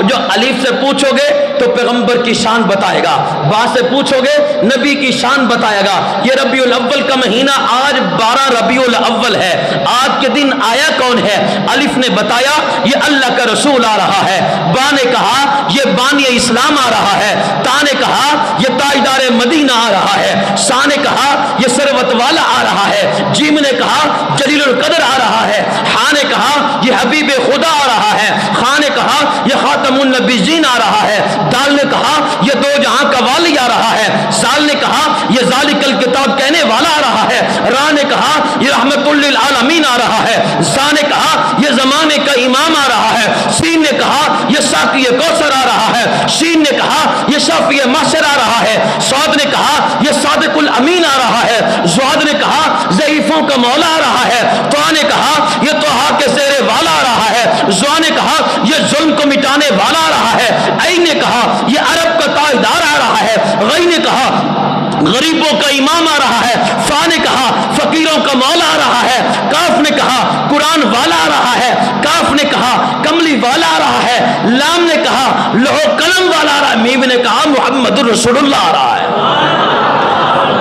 جو الف سے پوچھو گے تو پیغمبر کی شان بتائے گا، با سے پوچھو گے نبی کی شان بتائے گا۔ یہ ربیع الاول کا مہینہ آج 12 ربیع الاول ہے، آج کے دن آیا کون ہے؟ الف نے بتایا یہ اللہ کا رسول آ رہا ہے، با نے کہا یہ بانی اسلام آ رہا ہے، تا نے کہا یہ تاجدار مدینہ آ رہا ہے، سا نے کہا یہ ثروت والا آ رہا ہے، جیم نے کہا جلیل القدر آ رہا ہے، ہا نے کہا یہ حبیب خدا آ رہا ہے، خا نے کہا یہ خاتم النبیین آ رہا ہے، دال نے کہا یہ دو جہاں کا والی آ رہا ہے، زال نے کہا یہ ذالک الکتاب کہنے والا آ رہا ہے، را نے کہا یہ رحمت للعالمین آ رہا ہے، زا نے کہا یہ زمانے کا امام آ رہا ہے، سین نے کہا یہ ساقی کوثر آ رہا ہے، شین نے کہا یہ شافی محشر آ رہا ہے، صاد نے کہا یہ صادق الامین آ رہا ہے، زہد نے کہا ضعیفوں کا مولا آ رہا ہے، طا نے کہا یہ طہا کے زیر والا آ رہا ہے، زوا نے کہا یہ ظلم کو مٹانے والا آ رہا ہے، عین نے کہا یہ عرب کا تاجدار آ رہا ہے، غی نے کہا غریبوں کا امام آ رہا ہے، فا نے کہا فقیروں کا مولا آ رہا ہے، کاف نے کہا قرآن والا آ رہا ہے، کاف نے کہا کملی والا آ رہا ہے، لام نے کہا لوح قلم والا آ رہا ہے، میم نے کہا محمد الرسول اللہ آ رہا ہے،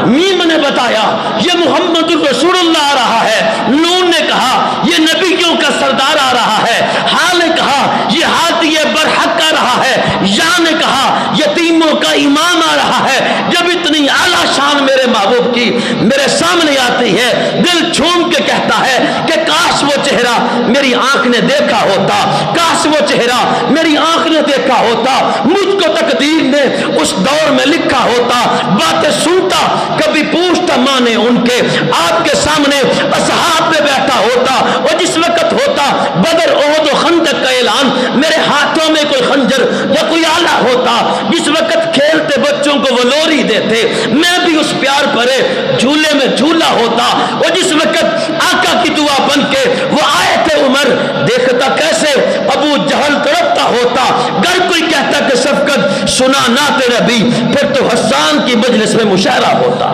میم نے بتایا یہ محمد الرسول اللہ آ رہا ہے، نون نے کہا یہ نبیوں کا سردار آ رہا ہے، ہا نے کہا یہ ہاتھی برحق آ رہا ہے، یا نے کہا یتیموں کا امام آ رہا ہے۔ جب اتنی اعلیٰ شان میرے محبوب کی میرے سامنے آتی ہے، دل چھوم کے کہتا ہے کہ کاش وہ چہرہ میری آنکھ نے دیکھا ہوتا، کاش وہ چہرہ میری آنکھ نے دیکھا ہوتا، مجھ کو تقدیر نے اس دور میں لکھا ہوتا، باتیں سنتا کبھی پوچھتا مانے ان کے، آپ کے سامنے اصحاب میں بیٹھا ہوتا، اور جس وقت ہوتا بدر احد و خندق کا اعلان، میرے ہاتھوں میں کوئی خنجر یا کوئی آلہ ہوتا، جس وقت کھیلتے بچوں کو وہ لوری دیتے، میں بھی اس پیار بھرے جھولے میں جھولا ہوتا، اور جس وقت آقا کی دعا بن کے وہ آئے تھے عمر، دیکھتا کیسے ابو جہل تڑپتا ہوتا، گر کوئی کہتا کہ شفقت سنا نعت نبی، پھر تو حسان کی مجلس میں مشاعرہ ہوتا،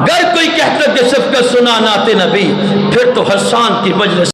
گر کوئی کہتا کہ شفقت سنا نعت نبی، پھر تو حسان کی مجلس